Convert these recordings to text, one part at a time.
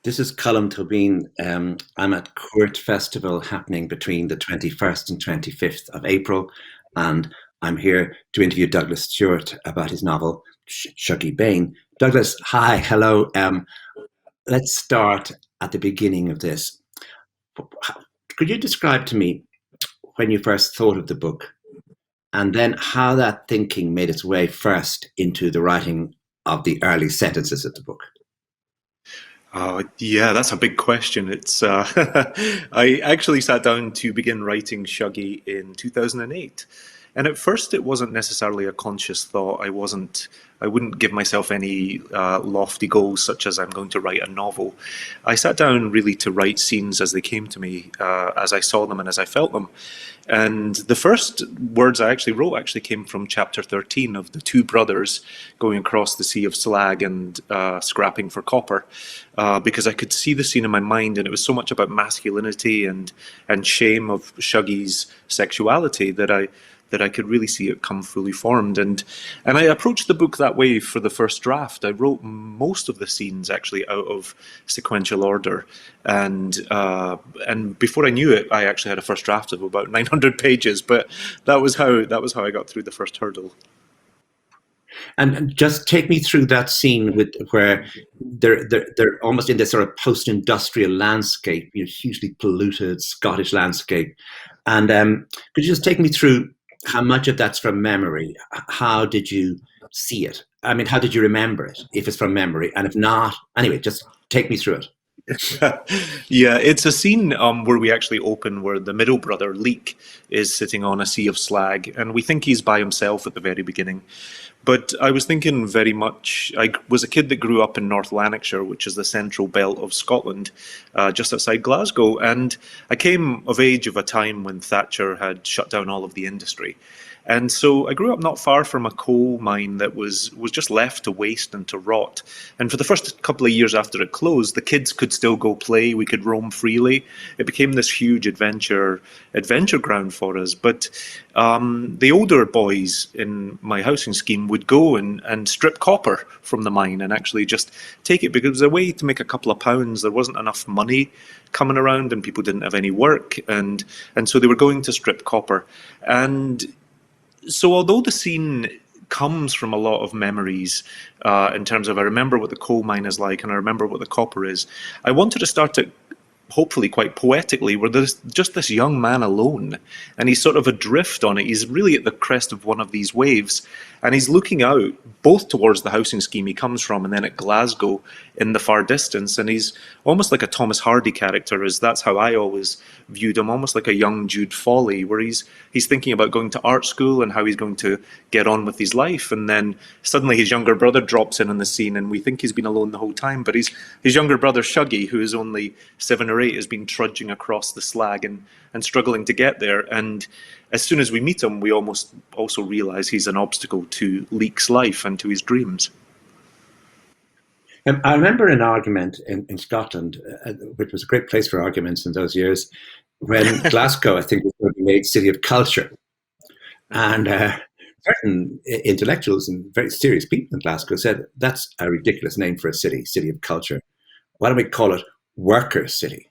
This is Colm Tóibín. I'm at Cúirt Festival happening between the 21st and 25th of April, and I'm here to interview Douglas Stuart about his novel, Shuggie Bain. Douglas, hi, hello. Let's start at the beginning of this. Could you describe to me when you first thought of the book, and then how that thinking made its way first into the writing of the early sentences of the book? Yeah, that's a big question. It's I actually sat down to begin writing Shuggy in 2008, and at first it wasn't necessarily a conscious thought. I wouldn't give myself any lofty goals such as I'm going to write a novel. I sat down really to write scenes as they came to me, as I saw them and as I felt them. And the first words I actually wrote actually came from chapter 13 of the two brothers going across the Sea of Slag and scrapping for copper, because I could see the scene in my mind, and it was so much about masculinity and shame of Shuggy's sexuality that I could really see it come fully formed. And I approached the book that way for the first draft. I wrote most of the scenes actually out of sequential order, and before I knew it, I actually had a first draft of about 900 pages. But that was how I got through the first hurdle. And just take me through that scene where they're almost in this sort of post-industrial landscape, hugely polluted Scottish landscape. And could you just take me through how much of that's from memory? How did you see it? I mean, how did you remember it, if it's from memory? And if not, anyway, just take me through it. Yeah, it's a scene where we actually open where the middle brother, Leek, is sitting on a sea of slag, and we think he's by himself at the very beginning. But I was thinking very much, I was a kid that grew up in North Lanarkshire, which is the central belt of Scotland, just outside Glasgow, and I came of age of a time when Thatcher had shut down all of the industry. And so I grew up not far from a coal mine that was just left to waste and to rot. And for the first couple of years after it closed, the kids could still go play. We could roam freely. It became this huge adventure ground for us. But the older boys in my housing scheme would go and strip copper from the mine and actually just take it, because it was a way to make a couple of pounds. There wasn't enough money coming around and people didn't have any work. And so they were going to strip copper. And so although the scene comes from a lot of memories in terms of I remember what the coal mine is like and I remember what the copper is, I wanted to start it hopefully quite poetically, where there's just this young man alone and he's sort of adrift on it. He's really at the crest of one of these waves and he's looking out both towards the housing scheme he comes from and then at Glasgow in the far distance, and he's almost like a Thomas Hardy character, as that's how I always viewed him, almost like a young Jude Foley, where he's thinking about going to art school and how he's going to get on with his life, and then suddenly his younger brother drops in on the scene and we think he's been alone the whole time, but his younger brother Shuggy, who is only 7 or 8, has been trudging across the slag and struggling to get there. And as soon as we meet him, we almost also realize he's an obstacle to Leek's life and to his dreams. I remember an argument in Scotland, which was a great place for arguments in those years, when Glasgow, I think, was going to be made City of Culture. And certain intellectuals and very serious people in Glasgow said, that's a ridiculous name for a City of Culture. Why don't we call it Workers' City?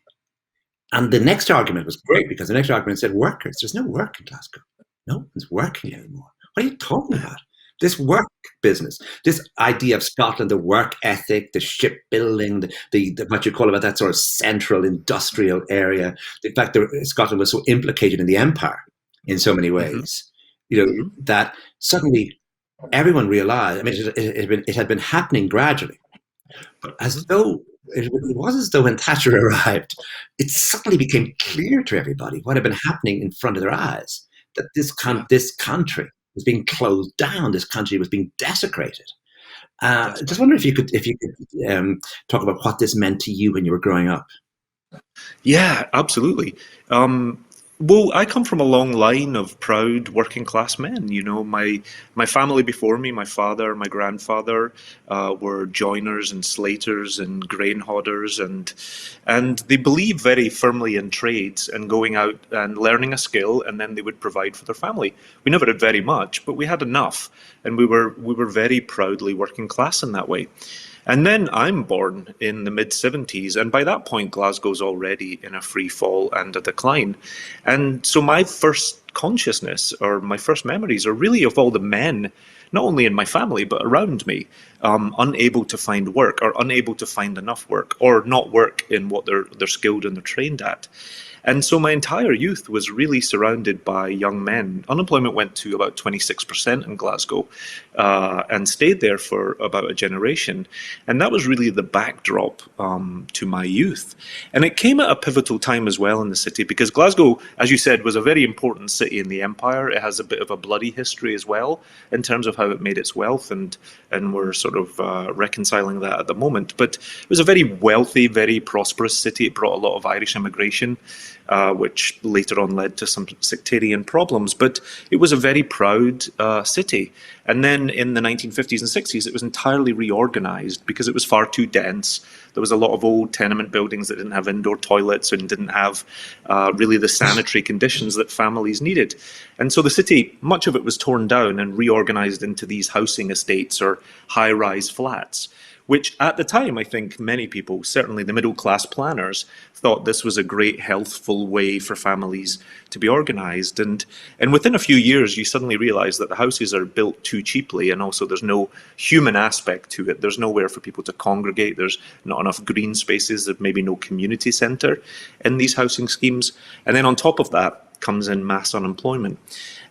And the next argument was great, because the next argument said, workers, there's no work in Glasgow. No one's working anymore. What are you talking about? This work business, this idea of Scotland, the work ethic, the shipbuilding, the what you call about that sort of central industrial area. The fact that Scotland was so implicated in the empire in so many ways, that suddenly everyone realized, I mean, it had been happening gradually, but as though it was as though when Thatcher arrived, it suddenly became clear to everybody what had been happening in front of their eyes, that this country was being closed down. This country was being desecrated. Just wonder if you could talk about what this meant to you when you were growing up. Yeah, absolutely. Well, I come from a long line of proud working class men. My family before me, my father, my grandfather, were joiners and slaters and grain hodders, and they believed very firmly in trades and going out and learning a skill, and then they would provide for their family. We never had very much, but we had enough, and we were very proudly working class in that way. And then I'm born in the mid-70s, and by that point, Glasgow's already in a free fall and a decline. And so my first consciousness, or my first memories, are really of all the men, not only in my family, but around me, unable to find work, or unable to find enough work, or not work in what they're skilled and they're trained at. And so my entire youth was really surrounded by young men. Unemployment went to about 26% in Glasgow, and stayed there for about a generation. And that was really the backdrop to my youth. And it came at a pivotal time as well in the city, because Glasgow, as you said, was a very important city in the empire. It has a bit of a bloody history as well in terms of how it made its wealth, and we're sort of reconciling that at the moment. But it was a very wealthy, very prosperous city. It brought a lot of Irish immigration, which later on led to some sectarian problems. But it was a very proud city. And then in the 1950s and 60s, it was entirely reorganized because it was far too dense. There was a lot of old tenement buildings that didn't have indoor toilets and didn't have really the sanitary conditions that families needed. And so the city, much of it was torn down and reorganized into these housing estates or high-rise flats, which at the time, I think many people, certainly the middle-class planners, thought this was a great, healthful way for families to be organised. And within a few years, you suddenly realise that the houses are built too cheaply, and also there's no human aspect to it. There's nowhere for people to congregate. There's not enough green spaces. There's maybe no community centre in these housing schemes. And then on top of that comes in mass unemployment.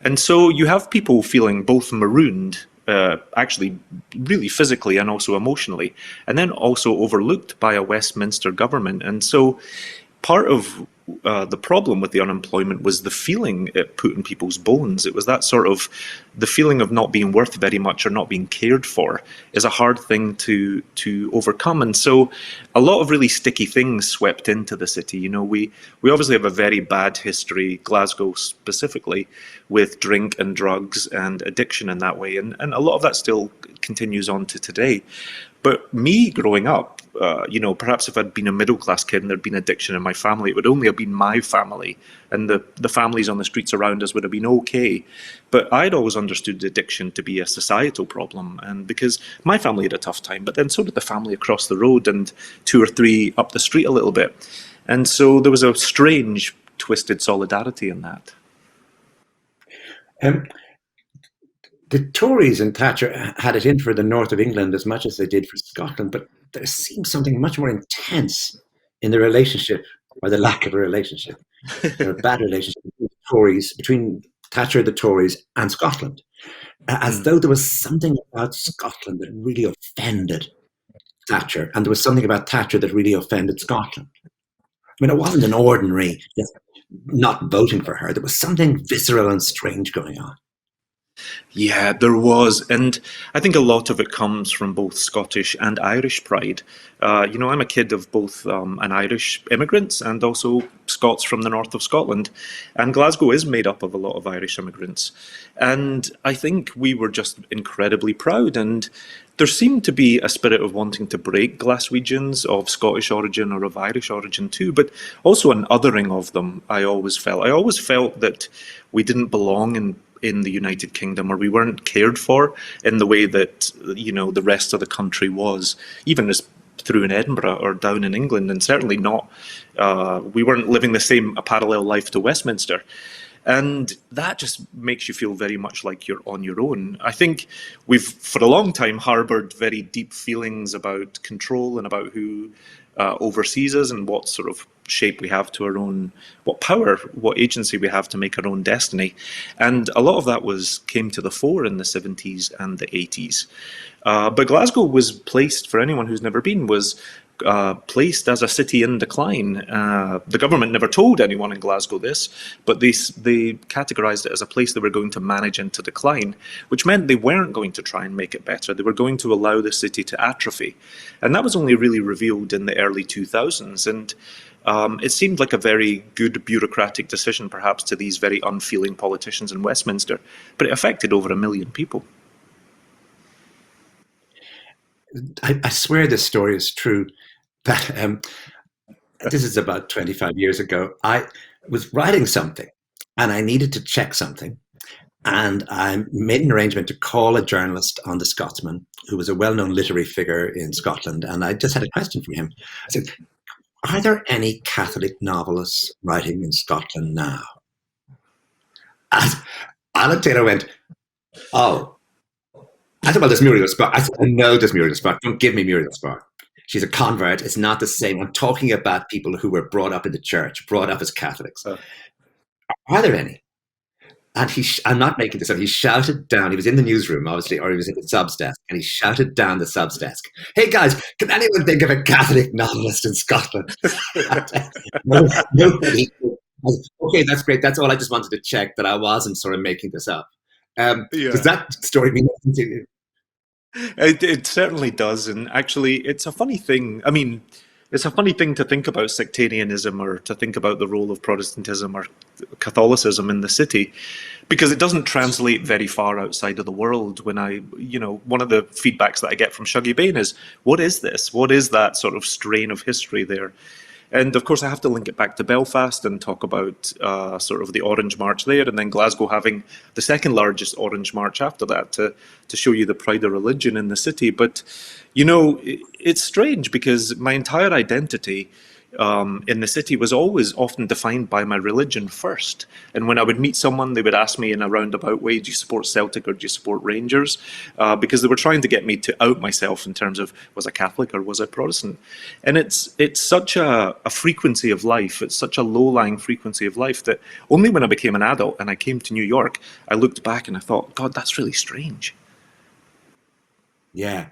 And so you have people feeling both marooned, actually really physically and also emotionally, and then also overlooked by a Westminster government. And so part of the problem with the unemployment was the feeling it put in people's bones. It was that sort of, the feeling of not being worth very much or not being cared for is a hard thing to overcome. And so a lot of really sticky things swept into the city. You know, we obviously have a very bad history, Glasgow specifically, with drink and drugs and addiction in that way. And a lot of that still continues on to today. But me growing up, you know, perhaps if I'd been a middle-class kid and there'd been addiction in my family, it would only have been my family, and the families on the streets around us would have been okay. But I'd always understood addiction to be a societal problem, and because my family had a tough time, but then so did the family across the road and 2 or 3 up the street a little bit. And so there was a strange, twisted solidarity in that. The Tories and Thatcher had it in for the north of England as much as they did for Scotland, but there seems something much more intense in the relationship, or the lack of a relationship, or a bad relationship between Thatcher, the Tories, and Scotland, as though there was something about Scotland that really offended Thatcher, and there was something about Thatcher that really offended Scotland. I mean, it wasn't an ordinary just not voting for her. There was something visceral and strange going on. Yeah, there was. And I think a lot of it comes from both Scottish and Irish pride. You know, I'm a kid of both an Irish immigrants and also Scots from the north of Scotland. And Glasgow is made up of a lot of Irish immigrants. And I think we were just incredibly proud. And there seemed to be a spirit of wanting to break Glaswegians of Scottish origin or of Irish origin too, but also an othering of them, I always felt. I always felt that we didn't belong in the United Kingdom, or we weren't cared for in the way that, you know, the rest of the country was, even as through in Edinburgh or down in England, and certainly not, we weren't living the same, a parallel life to Westminster. And that just makes you feel very much like you're on your own. I think we've, for a long time, harboured very deep feelings about control and about who oversees us and what sort of shape we have to our own, what power, what agency we have to make our own destiny. And a lot of that came to the fore in the 70s and the 80s. But Glasgow was placed, for anyone who's never been, was placed as a city in decline. The government never told anyone in Glasgow this, but they categorised it as a place they were going to manage into decline, which meant they weren't going to try and make it better. They were going to allow the city to atrophy. And that was only really revealed in the early 2000s. And it seemed like a very good bureaucratic decision, perhaps, to these very unfeeling politicians in Westminster, but it affected over 1 million people. I swear this story is true. That this is about 25 years ago. I was writing something, and I needed to check something, And I made an arrangement to call a journalist on the Scotsman, who was a well-known literary figure in Scotland. And I just had a question for him. I said, are there any Catholic novelists writing in Scotland now? And Alan Taylor went, oh. I said, well, there's Muriel Spark. I said, I know there's Muriel Spark. Don't give me Muriel Spark. She's a convert. It's not the same. I'm talking about people who were brought up in the church, brought up as Catholics. Are there any? And I'm not making this up. He shouted down, he was in the newsroom, obviously, or he was in the subs desk, and he shouted down the subs desk, hey guys, can anyone think of a Catholic novelist in Scotland? Nobody. Okay, that's great. That's all. I just wanted to check that I wasn't sort of making this up. Does that story mean anything to you? It certainly does. And actually, it's a funny thing. I mean, it's a funny thing to think about sectarianism, or to think about the role of Protestantism or Catholicism in the city, because it doesn't translate very far outside of the world. When one of the feedbacks that I get from Shuggie Bain is, what is this? What is that sort of strain of history there? And of course, I have to link it back to Belfast and talk about sort of the Orange March there, and then Glasgow having the second largest Orange March after that to show you the pride of religion in the city. But, it's strange because my entire identity in the city was always often defined by my religion first. And when I would meet someone, they would ask me in a roundabout way, do you support Celtic or do you support Rangers? Because they were trying to get me to out myself in terms of, was I Catholic or was I Protestant? And it's such a frequency of life, it's such a low-lying frequency of life that only when I became an adult and I came to New York, I looked back and I thought, God, that's really strange. Yeah.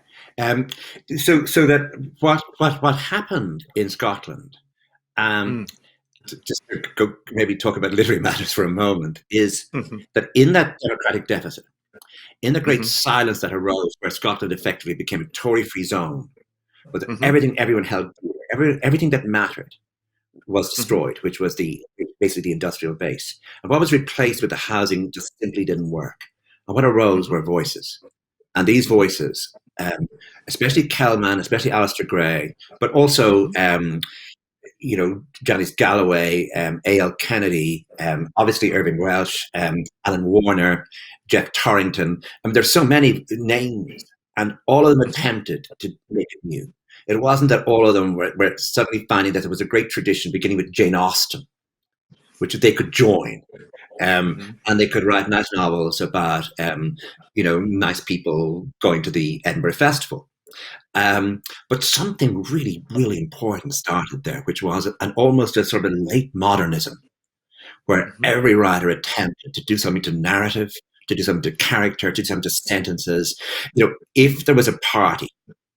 So that what happened in Scotland, just to go maybe talk about literary matters for a moment, is that in that democratic deficit, in the great silence that arose where Scotland effectively became a Tory-free zone, with everything everyone held, everything that mattered was destroyed, which was basically the industrial base. And what was replaced with the housing just simply didn't work. And what arose were voices. And these voices, especially Kelman, especially Alistair Gray, but also, Janice Galloway, A.L. Kennedy, obviously Irving Welsh, Alan Warner, Jeff Torrington. I mean, there's so many names, and all of them attempted to make it new. It wasn't that all of them were suddenly finding that there was a great tradition beginning with Jane Austen, which they could join. And they could write nice novels about, nice people going to the Edinburgh Festival. But something really, really important started there, which was almost a sort of late modernism, where every writer attempted to do something to narrative, to do something to character, to do something to sentences. If there was a party,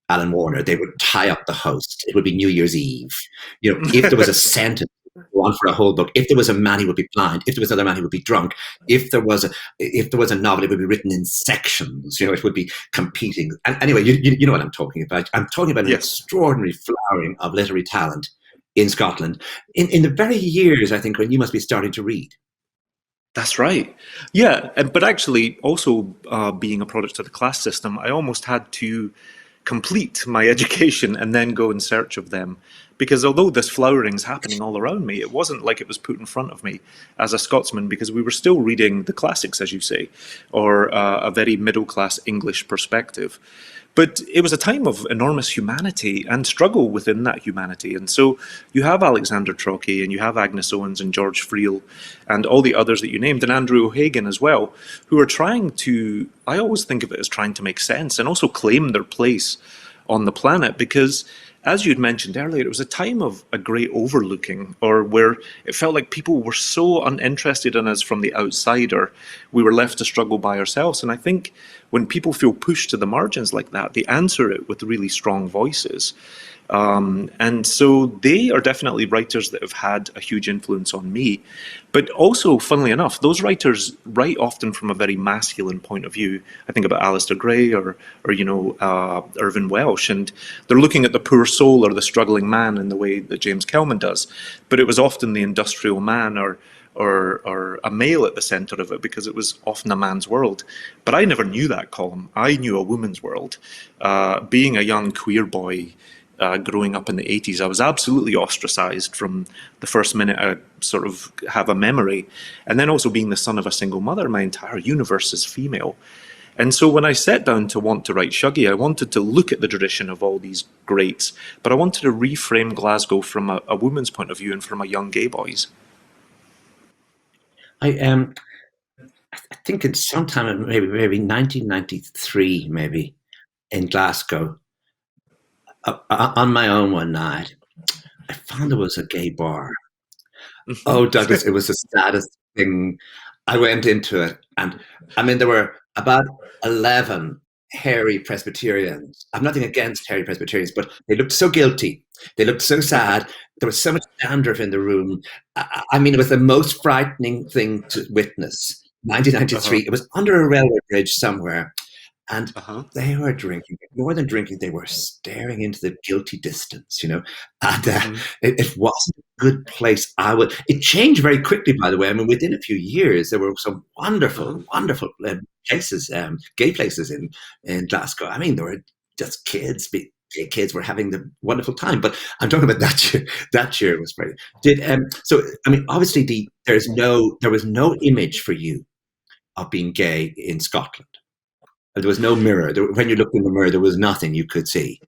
Alan Warner, they would tie up the host. It would be New Year's Eve. If there was a sentence, go on for a whole book. If there was a man, he would be blind. If there was another man, he would be drunk. If there was a novel, it would be written in sections. It would be competing. And anyway, you know what I'm talking about. I'm talking about an extraordinary flowering of literary talent in Scotland in the very years, I think, when you must be starting to read. That's right. Yeah, but actually, also being a product of the class system, I almost had to complete my education and then go in search of them. Because although this flowering's happening all around me, it wasn't like it was put in front of me as a Scotsman, because we were still reading the classics, as you say, or a very middle-class English perspective. But it was a time of enormous humanity and struggle within that humanity. And so you have Alexander Trocchi, and you have Agnes Owens and George Friel, and all the others that you named, and Andrew O'Hagan as well, who are trying to, I always think of it as trying to make sense and also claim their place on the planet, because as you'd mentioned earlier, it was a time of a great overlooking, or where it felt like people were so uninterested in us from the outside, or we were left to struggle by ourselves. And I think when people feel pushed to the margins like that, they answer it with really strong voices. And so they are definitely writers that have had a huge influence on me. But also, funnily enough, those writers write often from a very masculine point of view. I think about Alistair Gray or Irving Welsh, and they're looking at the poor soul or the struggling man in the way that James Kelman does. But it was often the industrial man or a male at the center of it, because it was often a man's world. But I never knew that, Colm. I knew a woman's world. Being a young queer boy growing up in the 80s. I was absolutely ostracized from the first minute I sort of have a memory. And then also being the son of a single mother, my entire universe is female. And so when I sat down to want to write Shuggy, I wanted to look at the tradition of all these greats, but I wanted to reframe Glasgow from a woman's point of view and from a young gay boy's. I think it's sometime maybe 1993, maybe in Glasgow. On my own one night, I found there was a gay bar. Oh, Douglas, it was the saddest thing. I went into it, and I mean, there were about 11 hairy Presbyterians. I'm nothing against hairy Presbyterians, but they looked so guilty. They looked so sad. There was so much dandruff in the room. I mean, it was the most frightening thing to witness. 1993, It was under a railway bridge somewhere. And they were drinking, more than drinking, they were staring into the guilty distance, and it wasn't a good place. It changed very quickly, by the way. I mean, within a few years, there were some wonderful places, gay places in Glasgow. I mean, there were just kids, gay kids were having the wonderful time. But I'm talking about that year. That year was very. So I mean, obviously, there was no image for you of being gay in Scotland. There was no mirror. When you looked in the mirror, there was nothing you could see.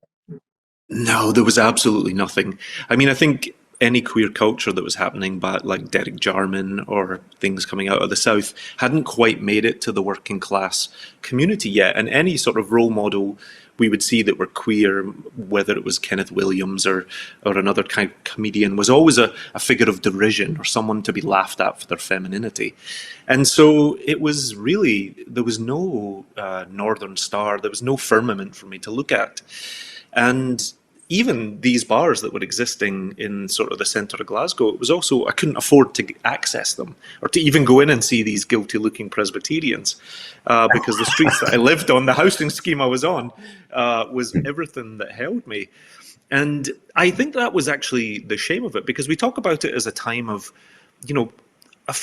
No, there was absolutely nothing. I mean, I think any queer culture that was happening, but like Derek Jarman or things coming out of the South, hadn't quite made it to the working class community yet. And any sort of role model we would see that were queer, whether it was Kenneth Williams or another kind of comedian, was always a figure of derision or someone to be laughed at for their femininity. And so it was really, there was no Northern Star, there was no firmament for me to look at. And even these bars that were existing in sort of the centre of Glasgow, it was also, I couldn't afford to access them or to even go in and see these guilty looking Presbyterians because the streets that I lived on, the housing scheme I was on, was everything that held me. And I think that was actually the shame of it, because we talk about it as a time of, a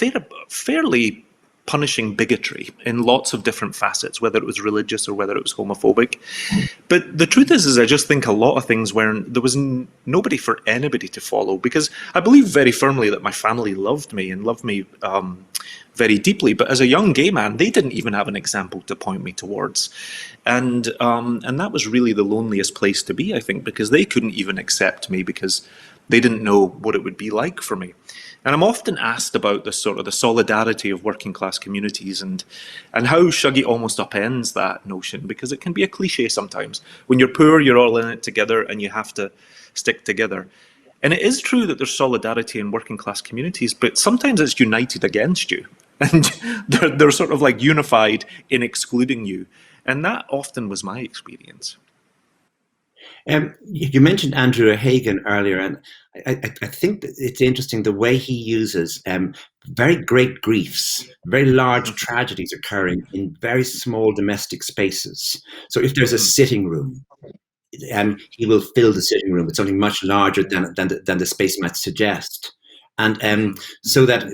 fairly punishing bigotry in lots of different facets, whether it was religious or whether it was homophobic. But the truth is I just think a lot of things there was nobody for anybody to follow, because I believe very firmly that my family loved me and loved me very deeply. But as a young gay man, they didn't even have an example to point me towards. And that was really the loneliest place to be, I think, because they couldn't even accept me because they didn't know what it would be like for me. And I'm often asked about the solidarity of working class communities and how Shuggy almost upends that notion, because it can be a cliche sometimes. When you're poor, you're all in it together and you have to stick together. And it is true that there's solidarity in working class communities, but sometimes it's united against you. And they're sort of like unified in excluding you. And that often was my experience. You mentioned Andrew Hagen earlier, and I think that it's interesting the way he uses very great griefs, very large tragedies occurring in very small domestic spaces. So if there's a sitting room, he will fill the sitting room with something much larger than the space might suggest. And so that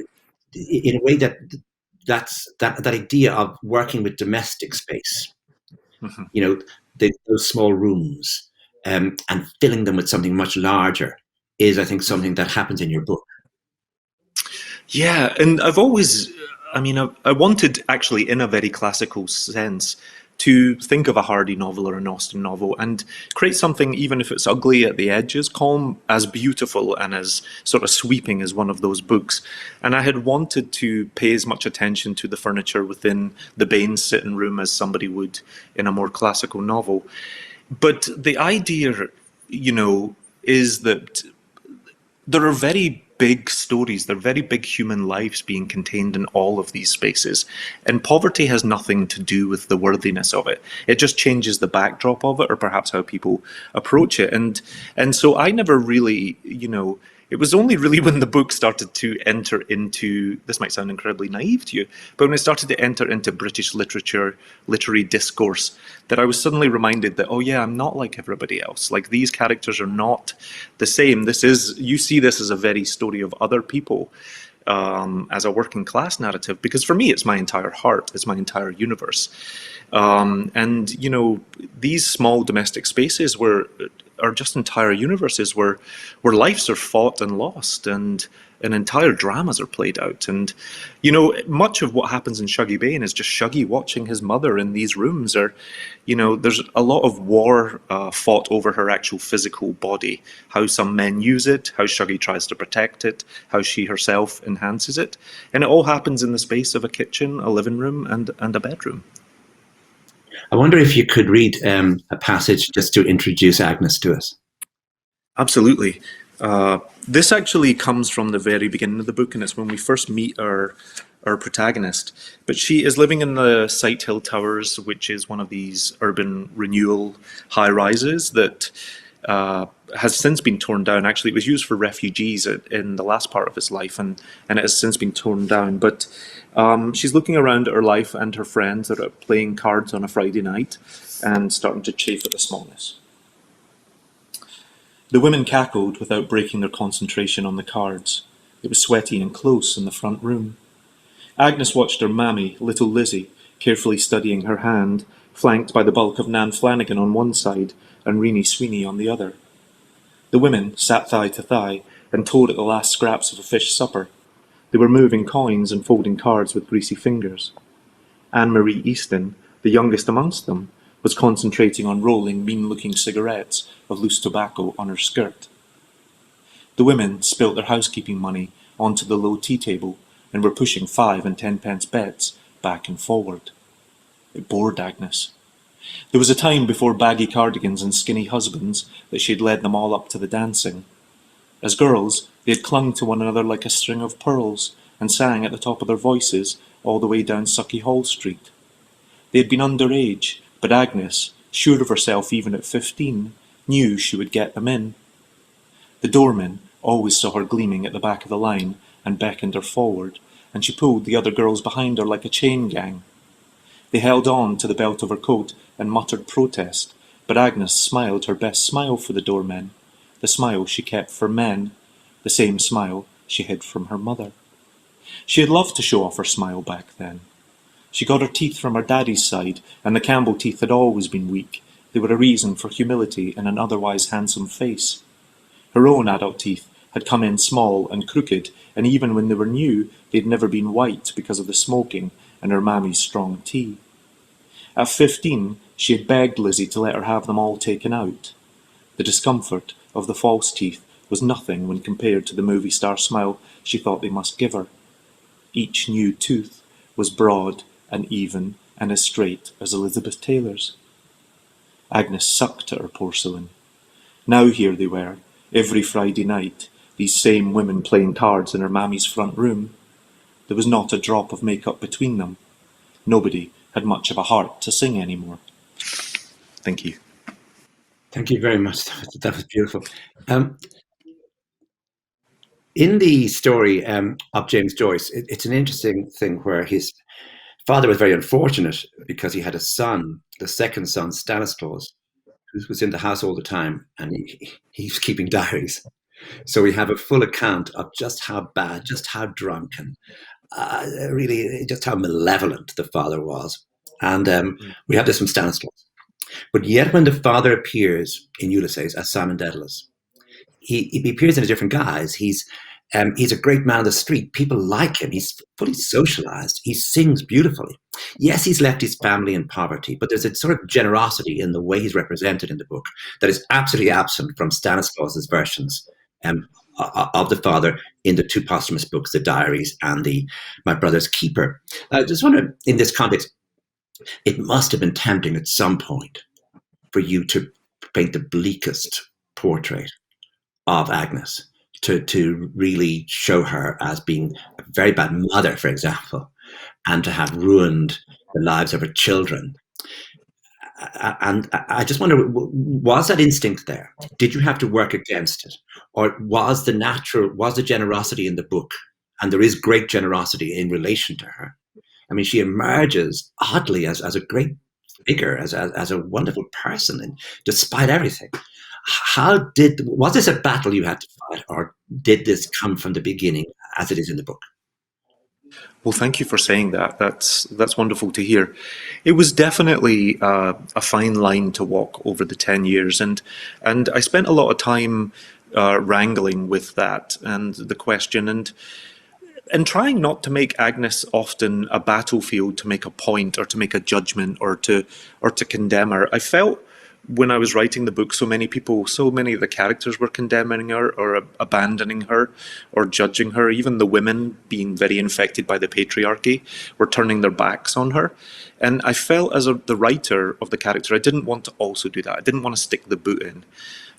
in a way that idea of working with domestic space, those small rooms, and filling them with something much larger is, I think, something that happens in your book. Yeah, and I've always, I wanted actually, in a very classical sense, to think of a Hardy novel or an Austen novel and create something, even if it's ugly at the edges, Colm as beautiful and as sort of sweeping as one of those books. And I had wanted to pay as much attention to the furniture within the Bain sitting room as somebody would in a more classical novel. But the idea, is that there are very big stories, there are very big human lives being contained in all of these spaces. And poverty has nothing to do with the worthiness of it. It just changes the backdrop of it, or perhaps how people approach it. And so I never really, it was only really when the book started to enter into, this might sound incredibly naive to you, but when it started to enter into British literature, literary discourse, that I was suddenly reminded that, oh yeah, I'm not like everybody else. Like, these characters are not the same. You see this as a very story of other people, as a working class narrative, because for me, it's my entire heart, it's my entire universe. And these small domestic spaces were are just entire universes where lives are fought and lost, and entire dramas are played out. And much of what happens in Shuggie Bain is just Shuggie watching his mother in these rooms. Or there's a lot of war fought over her actual physical body, how some men use it, how Shuggie tries to protect it, how she herself enhances it, and it all happens in the space of a kitchen, a living room, and a bedroom. I wonder if you could read a passage just to introduce Agnes to us. Absolutely. This actually comes from the very beginning of the book, and it's when we first meet our protagonist. But she is living in the Sight Hill Towers, which is one of these urban renewal high-rises that has since been torn down. Actually, it was used for refugees in the last part of his life, and it has since been torn down. But she's looking around at her life and her friends that are playing cards on a Friday night and starting to chafe at the smallness. The women cackled without breaking their concentration on the cards. It was sweaty and close in the front room. Agnes watched her mammy, little Lizzie, carefully studying her hand, flanked by the bulk of Nan Flanagan on one side and Reenie Sweeney on the other. The women sat thigh to thigh and tore at the last scraps of a fish supper. They were moving coins and folding cards with greasy fingers. Anne-Marie Easton, the youngest amongst them, was concentrating on rolling mean-looking cigarettes of loose tobacco on her skirt. The women spilt their housekeeping money onto the low tea table and were pushing 5 and 10 pence bets back and forward. It bored Agnes. There was a time before baggy cardigans and skinny husbands that she had led them all up to the dancing. As girls, they had clung to one another like a string of pearls and sang at the top of their voices all the way down Sucky Hall Street. They had been underage, but Agnes, sure of herself even at 15, knew she would get them in. The doorman always saw her gleaming at the back of the line and beckoned her forward, and she pulled the other girls behind her like a chain gang. They held on to the belt of her coat and muttered protest, but Agnes smiled her best smile for the doormen, the smile she kept for men, the same smile she hid from her mother. She had loved to show off her smile back then. She got her teeth from her daddy's side, and the Campbell teeth had always been weak. They were a reason for humility in an otherwise handsome face. Her own adult teeth had come in small and crooked, and even when they were new, they'd never been white because of the smoking and her mammy's strong tea. At 15, she had begged Lizzie to let her have them all taken out. The discomfort of the false teeth was nothing when compared to the movie star smile she thought they must give her. Each new tooth was broad and even and as straight as Elizabeth Taylor's. Agnes sucked at her porcelain. Now here they were, every Friday night, these same women playing cards in her mammy's front room. There was not a drop of makeup between them. Nobody had much of a heart to sing anymore. Thank you. Thank you very much. That was beautiful. In the story of James Joyce, it's an interesting thing where his father was very unfortunate because he had a son, the second son, Stanislaus, who was in the house all the time, and he was keeping diaries. So we have a full account of just how bad, just how drunk, and really just how malevolent the father was. And we have this from Stanislaus. But yet when the father appears in Ulysses as Simon Dedalus, he appears in a different guise. He's a great man on the street. People like him. He's fully socialized. He sings beautifully. Yes, he's left his family in poverty, but there's a sort of generosity in the way he's represented in the book that is absolutely absent from Stanislaus's versions of the father in the two posthumous books, The Diaries and the My Brother's Keeper. I just wonder, in this context, it must have been tempting at some point for you to paint the bleakest portrait of Agnes, to really show her as being a very bad mother, for example, and to have ruined the lives of her children. And I just wonder, was that instinct there? Did you have to work against it? Or was the generosity in the book, and there is great generosity in relation to her? I mean, she emerges oddly as a great figure, as a wonderful person, and despite everything. Was this a battle you had to fight, or did this come from the beginning as it is in the book? Well, thank you for saying that. That's wonderful to hear. It was definitely a fine line to walk over the 10 years, and I spent a lot of time wrangling with that and the question, and trying not to make Agnes often a battlefield to make a point or to make a judgment or to condemn her. I felt when I was writing the book, so many of the characters were condemning her or abandoning her or judging her. Even the women, being very infected by the patriarchy, were turning their backs on her. And I felt, as the writer of the character, I didn't want to also do that. I didn't want to stick the boot in.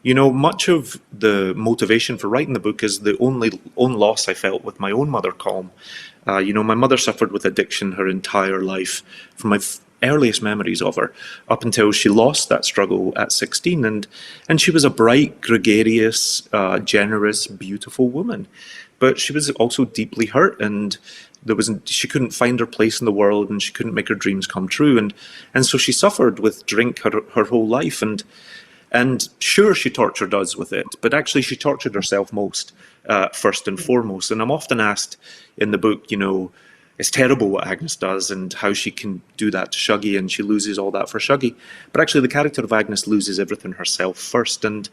You know, much of the motivation for writing the book is the own loss I felt with my own mother, Colm. My mother suffered with addiction her entire life, from my earliest memories of her, up until she lost that struggle at 16. And she was a bright, gregarious, generous, beautiful woman. But she was also deeply hurt, and she couldn't find her place in the world, and she couldn't make her dreams come true. And so she suffered with drink her whole life. And sure, she tortured us with it, but actually she tortured herself most, first and foremost. And I'm often asked in the book, it's terrible what Agnes does and how she can do that to Shuggy, and she loses all that for Shuggy. But actually the character of Agnes loses everything herself first. And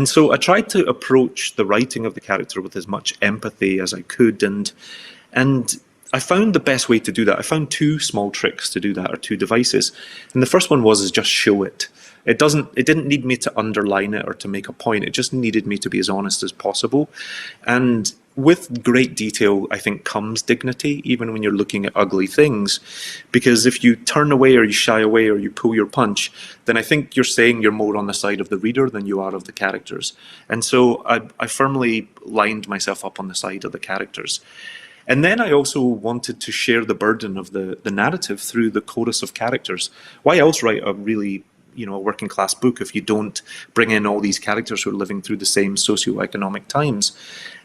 so I tried to approach the writing of the character with as much empathy as I could. And I found the best way to do that. I found two small tricks to do that, or two devices. And the first one is just show it. It didn't need me to underline it or to make a point. It just needed me to be as honest as possible. And with great detail, I think, comes dignity, even when you're looking at ugly things. Because if you turn away or you shy away or you pull your punch, then I think you're saying you're more on the side of the reader than you are of the characters. And so I firmly lined myself up on the side of the characters. And then I also wanted to share the burden of the narrative through the chorus of characters. Why else write a really a working class book if you don't bring in all these characters who are living through the same socioeconomic times?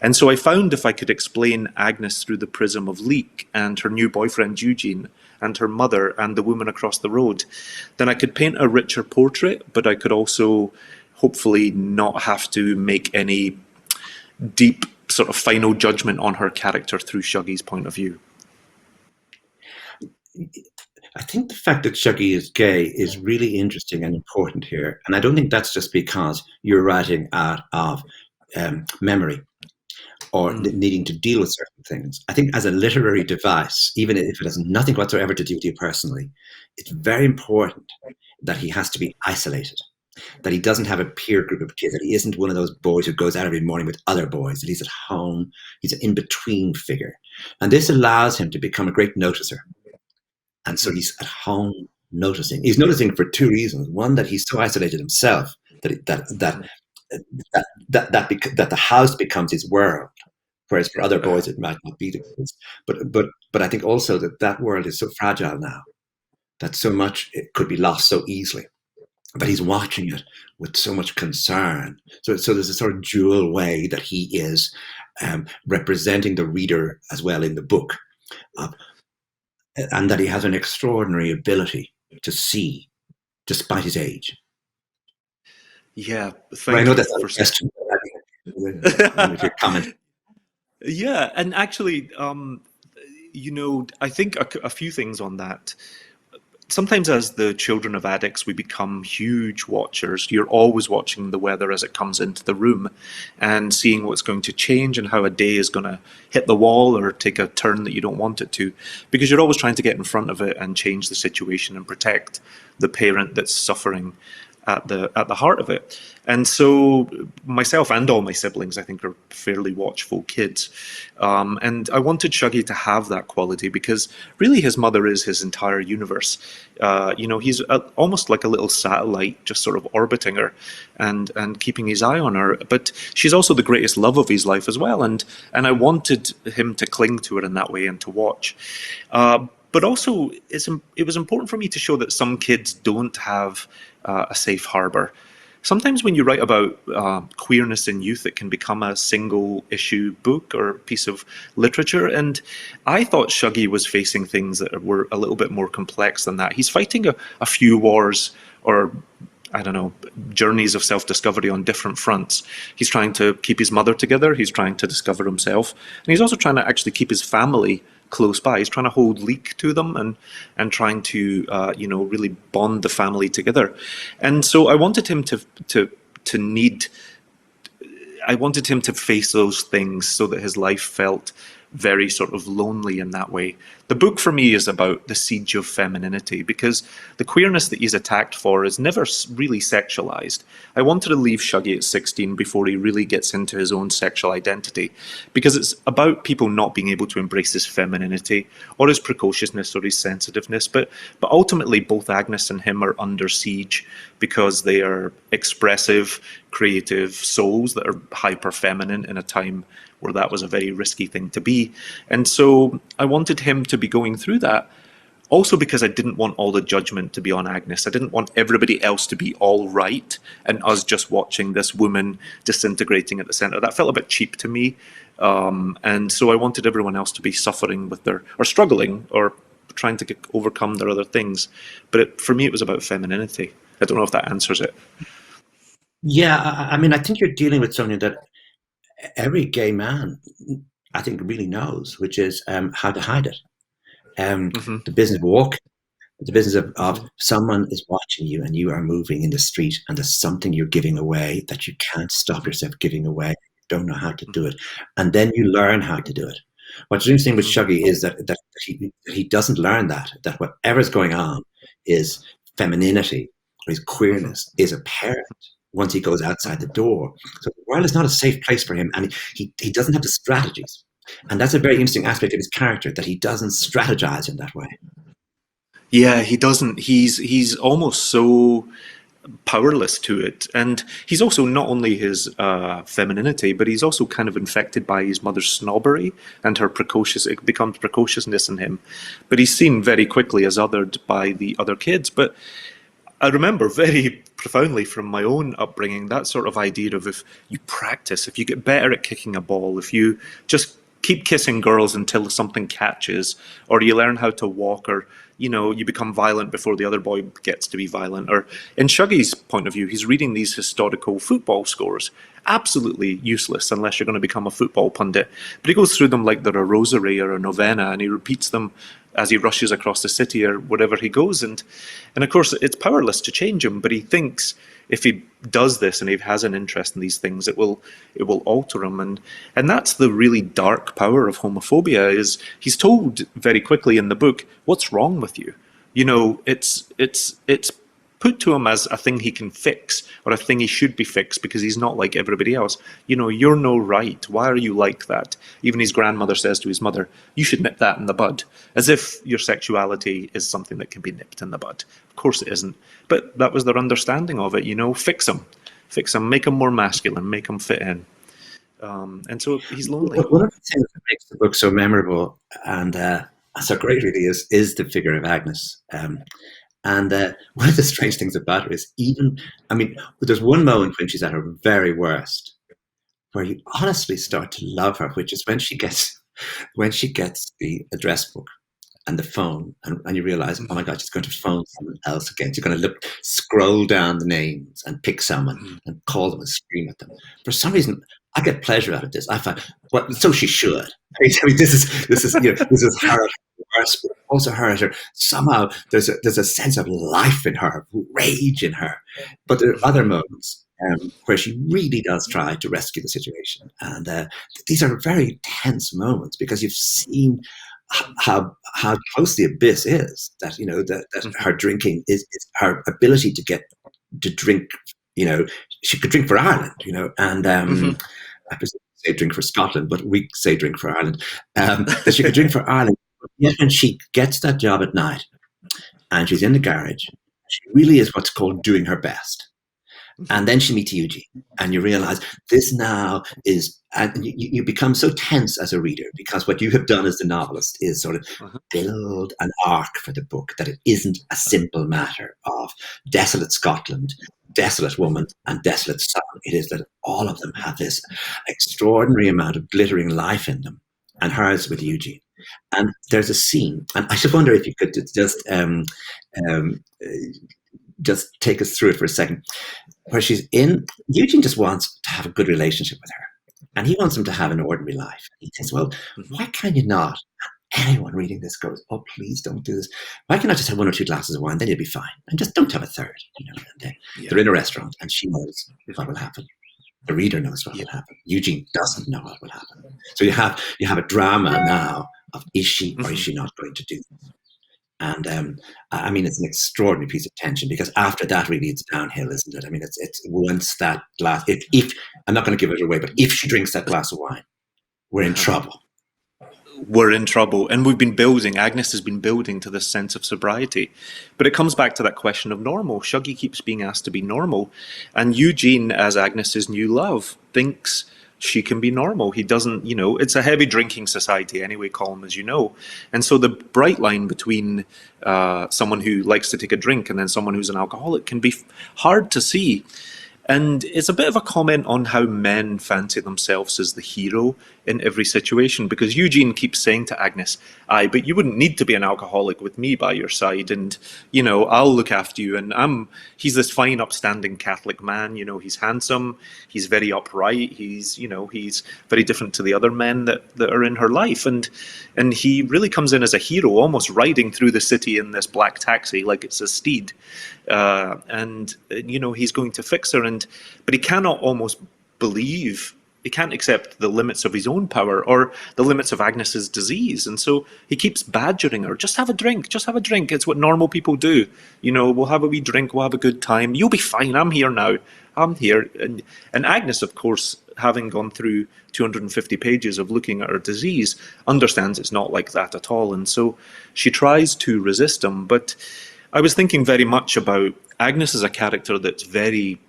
And so I found if I could explain Agnes through the prism of Leek and her new boyfriend Eugene and her mother and the woman across the road, then I could paint a richer portrait, but I could also hopefully not have to make any deep sort of final judgment on her character through Shuggy's point of view. I think the fact that Shuggy is gay is really interesting and important here. And I don't think that's just because you're writing out of memory or needing to deal with certain things. I think as a literary device, even if it has nothing whatsoever to do with you personally, it's very important that he has to be isolated, that he doesn't have a peer group of kids, that he isn't one of those boys who goes out every morning with other boys, that he's at home, he's an in-between figure. And this allows him to become a great noticer. And so he's at home noticing. He's noticing for two reasons. One, that he's so isolated himself that the house becomes his world, whereas for other boys it might not be the case. But I think also that world is so fragile now that so much it could be lost so easily. But he's watching it with so much concern. So there's a sort of dual way that he is representing the reader as well in the book. And that he has an extraordinary ability to see, despite his age. Yeah, I know that's a question. If you comment. Yeah, and actually, I think a few things on that. Sometimes as the children of addicts, we become huge watchers. You're always watching the weather as it comes into the room and seeing what's going to change and how a day is going to hit the wall or take a turn that you don't want it to, because you're always trying to get in front of it and change the situation and protect the parent that's suffering at the heart of it. And so myself and all my siblings, I think, are fairly watchful kids. And I wanted Shuggy to have that quality because really his mother is his entire universe. He's almost like a little satellite just sort of orbiting her and keeping his eye on her. But she's also the greatest love of his life as well. And I wanted him to cling to her in that way and to watch. But also, it was important for me to show that some kids don't have a safe harbor. Sometimes when you write about queerness in youth, it can become a single issue book or piece of literature. And I thought Shuggy was facing things that were a little bit more complex than that. He's fighting a few wars or, I don't know, journeys of self-discovery on different fronts. He's trying to keep his mother together. He's trying to discover himself. And he's also trying to actually keep his family close by. He's trying to hold Leek to them and trying to really bond the family together. And so I wanted him to face those things so that his life felt very sort of lonely in that way. The book for me is about the siege of femininity, because the queerness that he's attacked for is never really sexualized. I wanted to leave Shuggy at 16 before he really gets into his own sexual identity, because it's about people not being able to embrace his femininity or his precociousness or his sensitiveness. But ultimately, both Agnes and him are under siege because they are expressive, creative souls that are hyper feminine in a time where that was a very risky thing to be. And so I wanted him to be going through that, also because I didn't want all the judgment to be on Agnes. I didn't want everybody else to be all right and us just watching this woman disintegrating at the centre. That felt a bit cheap to me. And so I wanted everyone else to be suffering with or struggling, or trying to overcome their other things. But for me, it was about femininity. I don't know if that answers it. Yeah, I mean, I think you're dealing with something that every gay man, I think, really knows, which is how to hide it. The business of walk, the business of someone is watching you and you are moving in the street and there's something you're giving away that you can't stop yourself giving away. You don't know how to do it. And then you learn how to do it. What's interesting with Shuggy is that he doesn't learn that whatever's going on is femininity or his queerness is apparent once he goes outside the door. So the world is not a safe place for him, and he doesn't have the strategies. And that's a very interesting aspect of his character, that he doesn't strategize in that way. Yeah, he doesn't. He's almost so powerless to it. And he's also not only his femininity, but he's also kind of infected by his mother's snobbery and her it becomes precociousness in him. But he's seen very quickly as othered by the other kids. But I remember very profoundly from my own upbringing that sort of idea of, if you practice, if you get better at kicking a ball, if you just keep kissing girls until something catches, or you learn how to walk, or you become violent before the other boy gets to be violent. Or in Shuggy's point of view, he's reading these historical football scores, absolutely useless unless you're going to become a football pundit. But he goes through them like they're a rosary or a novena, and he repeats them as he rushes across the city or wherever he goes. And of course, it's powerless to change him, but he thinks if he does this and he has an interest in these things, it will alter him. And that's the really dark power of homophobia, is he's told very quickly in the book, what's wrong with you? It's put to him as a thing he can fix, or a thing he should be fixed because he's not like everybody else. You're no right. Why are you like that? Even his grandmother says to his mother, you should nip that in the bud, as if your sexuality is something that can be nipped in the bud. Of course it isn't. But that was their understanding of it, fix him, make him more masculine, make him fit in. And so he's lonely. One of the things that makes the book so memorable and so great really is the figure of Agnes. And one of the strange things about her is there's one moment when she's at her very worst where you honestly start to love her, which is when she gets the address book and the phone, and you realize, oh my God, she's going to phone someone else again. She's going to scroll down the names and pick someone and call them and scream at them. For some reason, I get pleasure out of this. I find, well, so she should. This is her worst, but also her. Somehow there's a sense of life in her, rage in her. But there are other moments where she really does try to rescue the situation, and these are very tense moments because you've seen how close the abyss is. That her drinking is her ability to drink. She could drink for Ireland. And I presume say drink for Scotland, but we say drink for Ireland. That she could drink for Ireland. Yet when she gets that job at night and she's in the garage, she really is what's called doing her best. And then she meets Eugene, and you realize this now is, and you become so tense as a reader, because what you have done as the novelist is sort of build an arc for the book, that it isn't a simple matter of desolate Scotland, desolate woman, and desolate son. It is that all of them have this extraordinary amount of glittering life in them, and hers with Eugene. And there's a scene, and I just wonder if you could just take us through it for a second, where Eugene just wants to have a good relationship with her, and he wants him to have an ordinary life. He says, well, why can you not anyone reading this goes, oh, please don't do this. Why can't I just have 1 or 2 glasses of wine? Then you'll be fine. And just don't have a third. They're in a restaurant and she knows what will happen. The reader knows what will happen. Eugene doesn't know what will happen. So you have a drama now of is she or is she not going to do this? And I mean, it's an extraordinary piece of tension, because after that, really, it's downhill, isn't it? I mean, it's once that glass, if I'm not going to give it away, but if she drinks that glass of wine, we're in trouble. We're in trouble. And Agnes has been building to this sense of sobriety. But it comes back to that question of normal. Shuggy keeps being asked to be normal. And Eugene, as Agnes's new love, thinks she can be normal. He doesn't, it's a heavy drinking society anyway, Colm, as you know. And so the bright line between someone who likes to take a drink and then someone who's an alcoholic can be hard to see. And it's a bit of a comment on how men fancy themselves as the hero in every situation, because Eugene keeps saying to Agnes, aye, but you wouldn't need to be an alcoholic with me by your side, and, I'll look after you. And he's this fine, upstanding Catholic man, he's handsome, he's very upright, he's very different to the other men that are in her life. And he really comes in as a hero, almost riding through the city in this black taxi like it's a steed. And he's going to fix her, but he cannot almost believe, he can't accept the limits of his own power or the limits of Agnes's disease. And so he keeps badgering her, just have a drink, it's what normal people do, we'll have a wee drink, we'll have a good time, you'll be fine, I'm here now, I'm here. And Agnes, of course, having gone through 250 pages of looking at her disease, understands it's not like that at all. And so she tries to resist him. But I was thinking very much about Agnes as a character that's very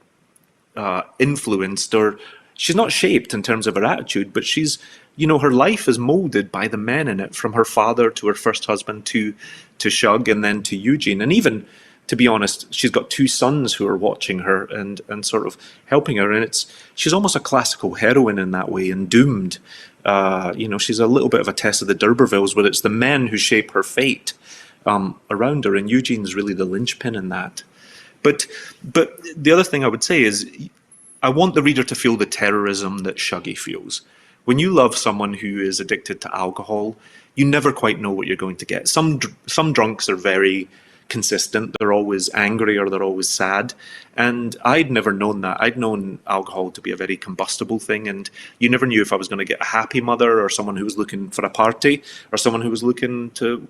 influenced, or she's not shaped in terms of her attitude, but she's, her life is molded by the men in it, from her father to her first husband to Shug and then to Eugene. And even, to be honest, she's got 2 sons who are watching her and sort of helping her. And she's almost a classical heroine in that way, and doomed. She's a little bit of a Tess of the D'Urbervilles, where it's the men who shape her fate around her, and Eugene's really the linchpin in that. But the other thing I would say is, I want the reader to feel the terrorism that Shuggy feels. When you love someone who is addicted to alcohol, you never quite know what you're going to get. Some drunks are very consistent. They're always angry or they're always sad. And I'd never known that. I'd known alcohol to be a very combustible thing, and you never knew if I was going to get a happy mother or someone who was looking for a party or someone who was looking to,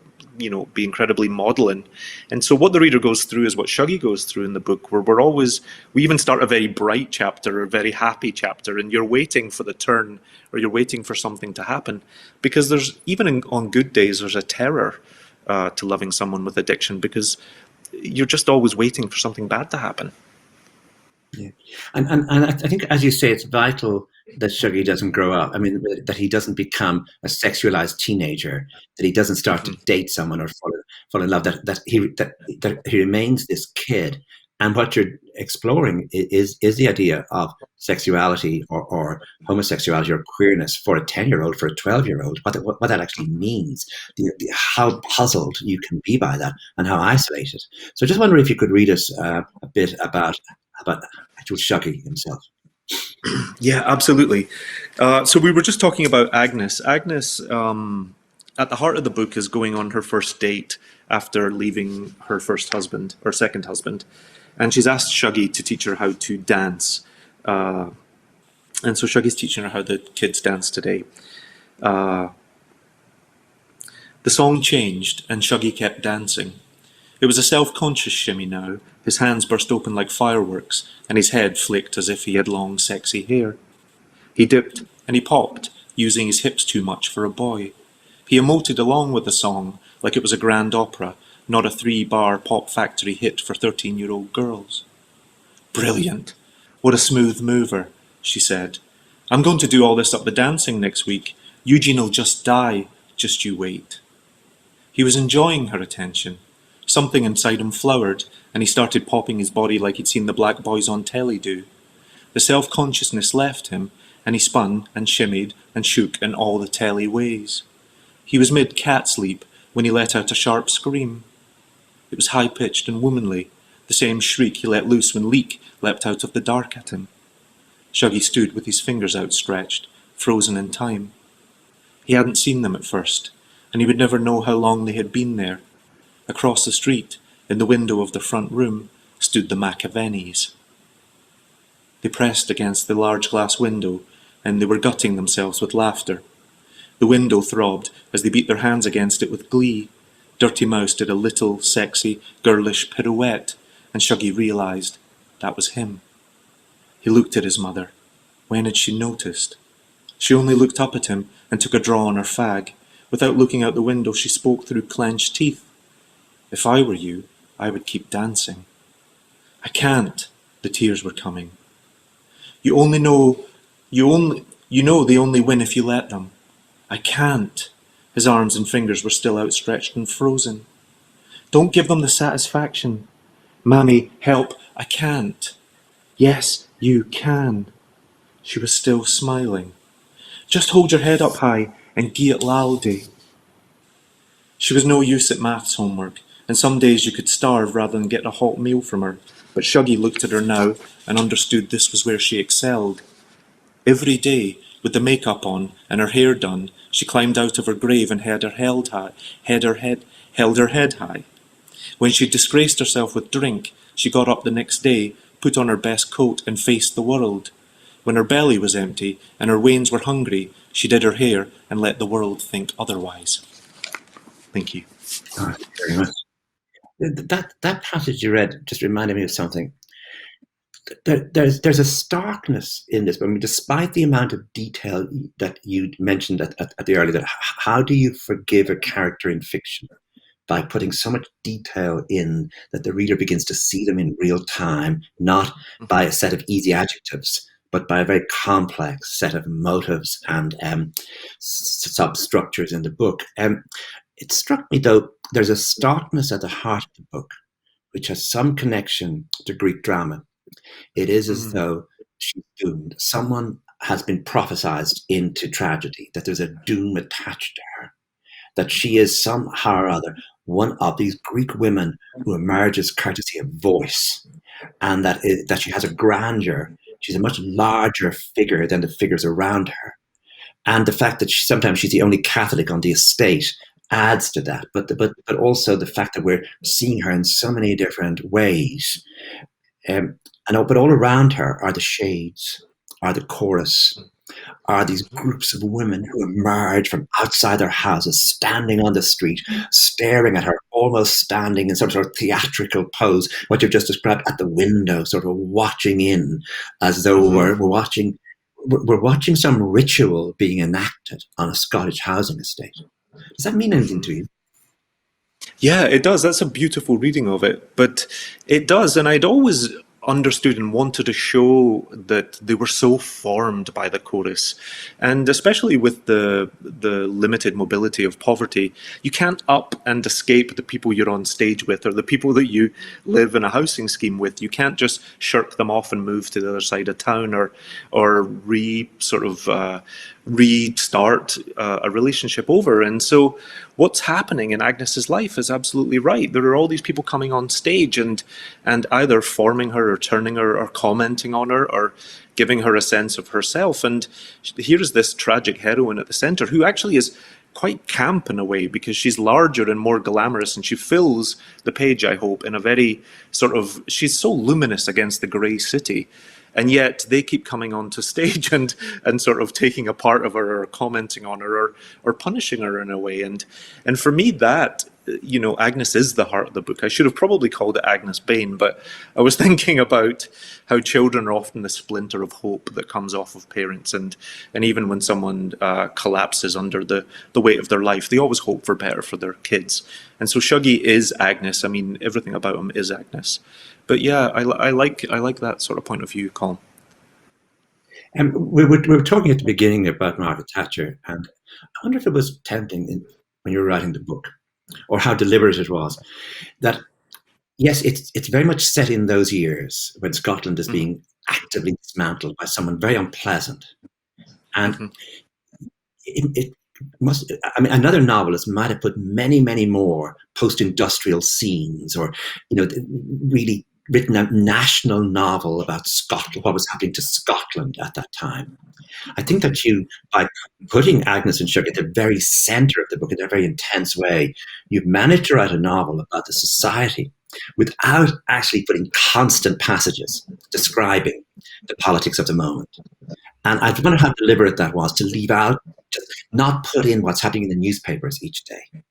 be incredibly maudlin. And so what the reader goes through is what Shuggy goes through in the book, where we even start a very bright chapter, a very happy chapter, and you're waiting for the turn, or you're waiting for something to happen. Because there's, even on good days, there's a terror to loving someone with addiction, because you're just always waiting for something bad to happen. Yeah. And I think, as you say, it's vital that Shuggy doesn't grow up. I mean, that he doesn't become a sexualized teenager, that he doesn't start to date someone or fall in love, that he remains this kid. And what you're exploring is the idea of sexuality or homosexuality or queerness for a 10-year-old, for a 12-year-old, what that actually means, how puzzled you can be by that, and how isolated. So I just wonder if you could read us a bit about actual Shuggy himself. Yeah, absolutely. So we were just talking about Agnes. Agnes, at the heart of the book, is going on her first date after leaving her first husband, or second husband. And she's asked Shuggy to teach her how to dance. And so Shuggy's teaching her how the kids dance today. The song changed, and Shuggy kept dancing. It was a self-conscious shimmy now. His hands burst open like fireworks, and his head flicked as if he had long, sexy hair. He dipped, and he popped, using his hips too much for a boy. He emoted along with the song, like it was a grand opera, not a 3-bar pop factory hit for 13-year-old girls. Brilliant. What a smooth mover, she said. I'm going to do all this up the dancing next week. Eugene'll just die. Just you wait. He was enjoying her attention. Something inside him flowered, and he started popping his body like he'd seen the black boys on telly do. The self-consciousness left him, and he spun and shimmied and shook in all the telly ways. He was mid-cat sleep when he let out a sharp scream. It was high-pitched and womanly, the same shriek he let loose when Leek leapt out of the dark at him. Shuggy stood with his fingers outstretched, frozen in time. He hadn't seen them at first, and he would never know how long they had been there. Across the street, in the window of the front room, stood the McAvenis. They pressed against the large glass window, and they were gutting themselves with laughter. The window throbbed as they beat their hands against it with glee. Dirty Mouse did a little, sexy, girlish pirouette, and Shuggy realised that was him. He looked at his mother. When had she noticed? She only looked up at him and took a draw on her fag. Without looking out the window, she spoke through clenched teeth. If I were you, I would keep dancing. I can't. The tears were coming. You know they only win if you let them. I can't. His arms and fingers were still outstretched and frozen. Don't give them the satisfaction. Mammy, help, I can't. Yes, you can. She was still smiling. Just hold your head up high and gie it loudy. She was no use at maths homework, and some days you could starve rather than get a hot meal from her, but Shuggy looked at her now and understood this was where she excelled. Every day, with the makeup on and her hair done, she climbed out of her grave and held her head high. When she disgraced herself with drink, she got up the next day, put on her best coat and faced the world. When her belly was empty and her wains were hungry, she did her hair and let the world think otherwise. Thank you. Oh, very much. That passage you read just reminded me of something. There's a starkness in this. I mean, despite the amount of detail that you mentioned at the early, that how do you forgive a character in fiction? By putting so much detail in that the reader begins to see them in real time, not by a set of easy adjectives, but by a very complex set of motives and substructures in the book. It struck me, though, there's a starkness at the heart of the book, which has some connection to Greek drama. It is as though she's doomed. Someone has been prophesized into tragedy, that there's a doom attached to her, that she is somehow or other one of these Greek women who emerges courtesy of voice, and that she has a grandeur. She's a much larger figure than the figures around her. And the fact that sometimes she's the only Catholic on the estate adds to that. But also the fact that we're seeing her in so many different ways. But all around her are the shades, are the chorus, are these groups of women who emerge from outside their houses, standing on the street, staring at her, almost standing in some sort of theatrical pose, what you've just described, at the window, sort of watching in, as though we're watching some ritual being enacted on a Scottish housing estate. Does that mean anything to you? Yeah, it does. That's a beautiful reading of it. But it does, and I'd always understood and wanted to show that they were so formed by the chorus, and especially with the limited mobility of poverty, you can't up and escape the people you're on stage with or the people that you live in a housing scheme with. You can't just shirk them off and move to the other side of town or restart a relationship over. And so what's happening in Agnes's life is absolutely right. There are all these people coming on stage and either forming her or turning her or commenting on her or giving her a sense of herself. And here's this tragic heroine at the centre who actually is quite camp in a way, because she's larger and more glamorous, and she fills the page, I hope, in a very she's so luminous against the grey city. And yet they keep coming onto stage and sort of taking a part of her or commenting on her or punishing her in a way. And for me, that, Agnes is the heart of the book. I should have probably called it Agnes Bain, but I was thinking about how children are often the splinter of hope that comes off of parents. And even when someone collapses under the weight of their life, they always hope for better for their kids. And so Shuggy is Agnes. I mean, everything about him is Agnes. But yeah, I like that sort of point of view, Colm. We were talking at the beginning about Margaret Thatcher, and I wonder if it was tempting when you were writing the book, or how deliberate it was, that yes, it's very much set in those years when Scotland is being actively dismantled by someone very unpleasant, and it must. I mean, another novelist might have put many, many more post-industrial scenes, or really written a national novel about Scotland, what was happening to Scotland at that time. I think that you, by putting Agnes and Shuggie at the very center of the book in a very intense way, you've managed to write a novel about the society without actually putting constant passages describing the politics of the moment. And I wonder how deliberate that was to leave out, just not put in what's happening in the newspapers each day.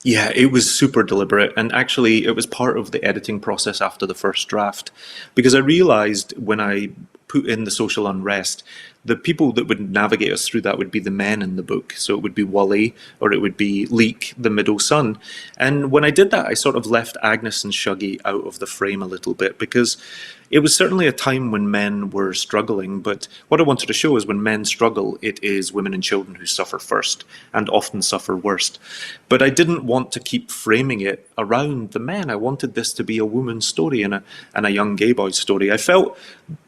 Yeah, it was super deliberate. And actually, it was part of the editing process after the first draft. Because I realized when I put in the social unrest, the people that would navigate us through that would be the men in the book. So it would be Wally, or it would be Leek, the middle son. And when I did that, I sort of left Agnes and Shuggie out of the frame a little bit, because it was certainly a time when men were struggling. But what I wanted to show is when men struggle, it is women and children who suffer first, and often suffer worst. But I didn't want to keep framing it around the men. I wanted this to be a woman's story and a young gay boy's story. I felt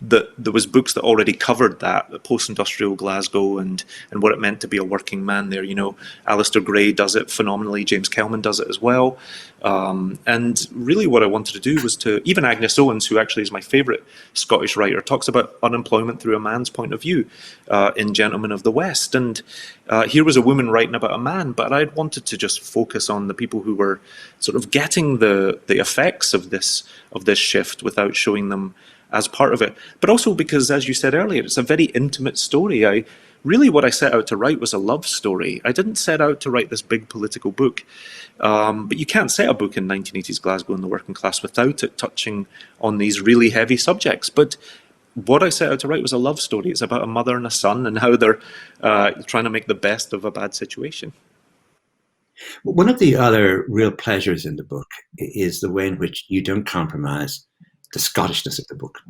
that there was books that already covered that, the post-industrial Glasgow and what it meant to be a working man there. You know, Alistair Gray does it phenomenally. James Kelman does it as well. And really what I wanted to do was to, even Agnes Owens, who actually is my favourite Scottish writer, talks about unemployment through a man's point of view in Gentlemen of the West. And here was a woman writing about a man, but I wanted to just focus on the people who were sort of getting the effects of this shift without showing them as part of it. But also because, as you said earlier, it's a very intimate story. Really what I set out to write was a love story. I didn't set out to write this big political book. But you can't set a book in 1980s Glasgow and the working class without it touching on these really heavy subjects. But what I set out to write was a love story. It's about a mother and a son and how they're trying to make the best of a bad situation. One of the other real pleasures in the book is the way in which you don't compromise the Scottishness of the book.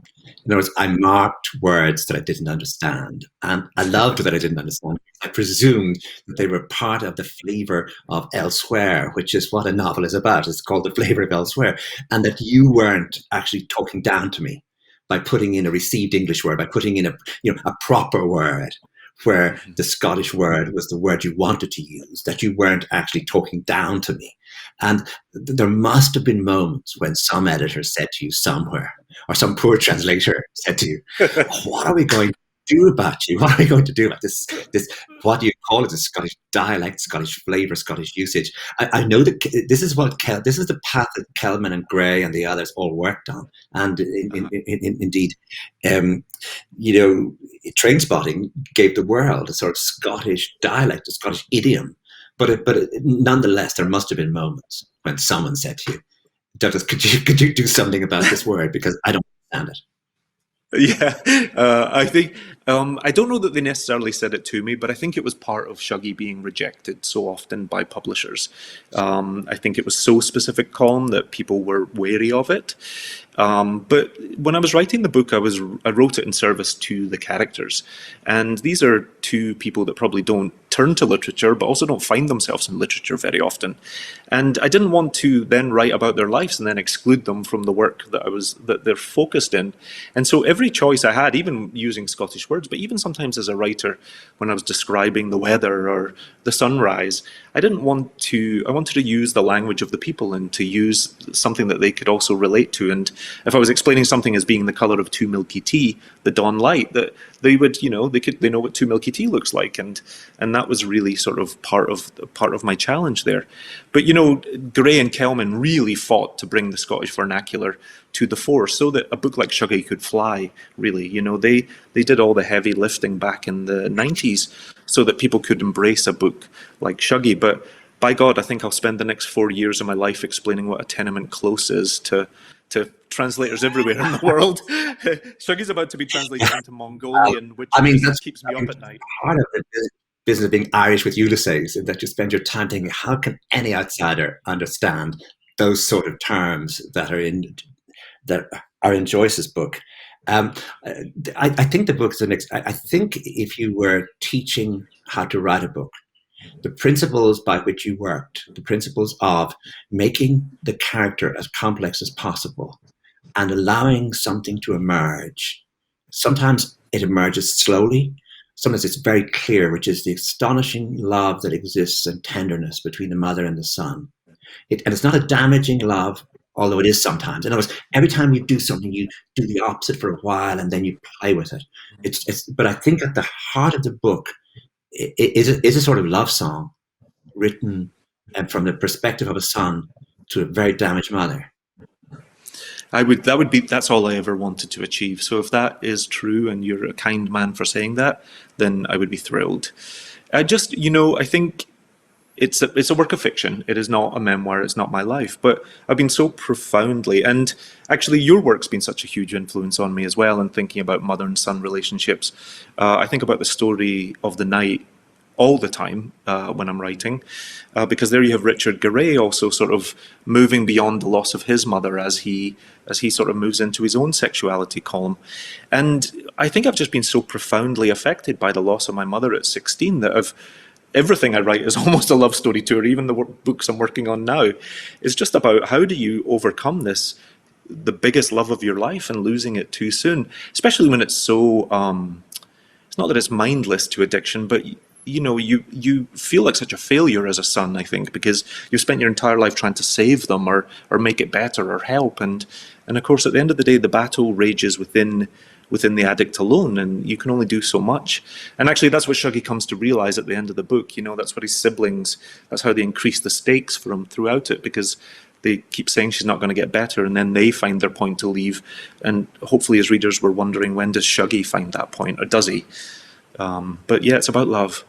In other words, I marked words that I didn't understand, and I loved that I didn't understand. I presumed that they were part of the flavour of elsewhere, which is what a novel is about. It's called the flavour of elsewhere, and that you weren't actually talking down to me by putting in a received English word, by putting in a proper word, where the Scottish word was the word you wanted to use, that you weren't actually talking down to me. And there must have been moments when some editor said to you somewhere, or some poor translator said to you, what are we going to do about you? What are we going to do about this, what do you call it, the Scottish dialect, Scottish flavour, Scottish usage? I know that this is the path that Kelman and Gray and the others all worked on. And indeed, Train Spotting gave the world a sort of Scottish dialect, a Scottish idiom. But nonetheless, there must have been moments when someone said to you, Douglas, could you do something about this word, because I don't understand it. Yeah, I think, I don't know that they necessarily said it to me, but I think it was part of Shuggie being rejected so often by publishers. I think it was so specific, Colm, that people were wary of it. But when I was writing the book, I wrote it in service to the characters. And these are two people that probably don't turn to literature, but also don't find themselves in literature very often. And I didn't want to then write about their lives and then exclude them from the work that they're focused in. And so every choice I had, even using Scottish words, but even sometimes as a writer, when I was describing the weather or the sunrise, I wanted to use the language of the people and to use something that they could also relate to. And if I was explaining something as being the color of too milky tea, the dawn light, that they would, they know what too milky tea looks like. And that was really sort of part of my challenge there. But, Gray and Kelman really fought to bring the Scottish vernacular to the fore so that a book like Shuggie could fly, really. They did all the heavy lifting back in the 90s so that people could embrace a book like Shuggie. But by God, I think I'll spend the next 4 years of my life explaining what a tenement close is to translators everywhere in the world. Shuggie's about to be translated into Mongolian, which just keeps me up at night. Part of the business of being Irish with Ulysses is that you spend your time thinking, how can any outsider understand those sort of terms that are in Joyce's book? I think the book is I think if you were teaching how to write a book, the principles by which you worked, the principles of making the character as complex as possible and allowing something to emerge. Sometimes it emerges slowly. Sometimes it's very clear, which is the astonishing love that exists and tenderness between the mother and the son. And it's not a damaging love. although it is sometimes. In other words, every time you do something, you do the opposite for a while, and then you play with it. But I think at the heart of the book is a sort of love song written from the perspective of a son to a very damaged mother. That's all I ever wanted to achieve. So if that is true and you're a kind man for saying that, then I would be thrilled. I think it's a work of fiction. It is not a memoir. It's not my life. But I've been so profoundly, and actually your work's been such a huge influence on me as well, in thinking about mother and son relationships. I think about the story of the night all the time when I'm writing, because there you have Richard Garay also sort of moving beyond the loss of his mother as he sort of moves into his own sexuality, Colm. And I think I've just been so profoundly affected by the loss of my mother at 16 that everything I write is almost a love story to her. Even the books I'm working on now is just about how do you overcome the biggest love of your life and losing it too soon, especially when it's so, it's not that it's mindless to addiction, but you feel like such a failure as a son, I think, because you've spent your entire life trying to save them or make it better or help. And of course, at the end of the day, the battle rages within the addict alone, and you can only do so much. And actually, that's what Shuggy comes to realize at the end of the book. That's what his siblings, that's how they increase the stakes for him throughout it, because they keep saying she's not going to get better, and then they find their point to leave. And hopefully, as readers, we're wondering, when does Shuggy find that point, or does he? But yeah, it's about love.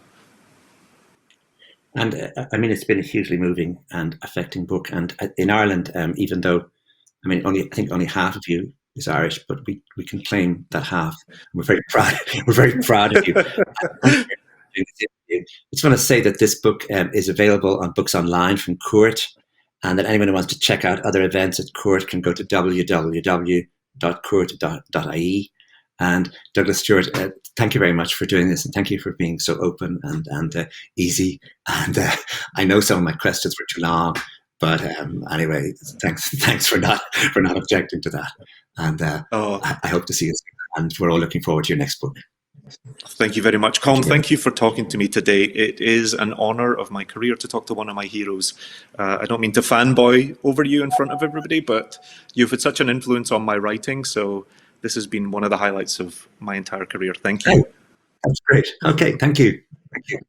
And it's been a hugely moving and affecting book. And in Ireland, even though, I think only half of you is Irish, but we can claim that half. We're very proud. We're very proud of you. I just want to say that this book is available on Books Online from Cúirt, and that anyone who wants to check out other events at Cúirt can go to www.cúirt.ie. And Douglas Stuart, thank you very much for doing this, and thank you for being so open and easy. And I know some of my questions were too long, but anyway, thanks for not objecting to that. And I hope to see you soon, and we're all looking forward to your next book. Thank you very much, Colm. Thank you for talking to me today. It is an honour of my career to talk to one of my heroes. I don't mean to fanboy over you in front of everybody, but you've had such an influence on my writing, so this has been one of the highlights of my entire career. Thank you. Oh, that's great. Okay, thank you. Thank you.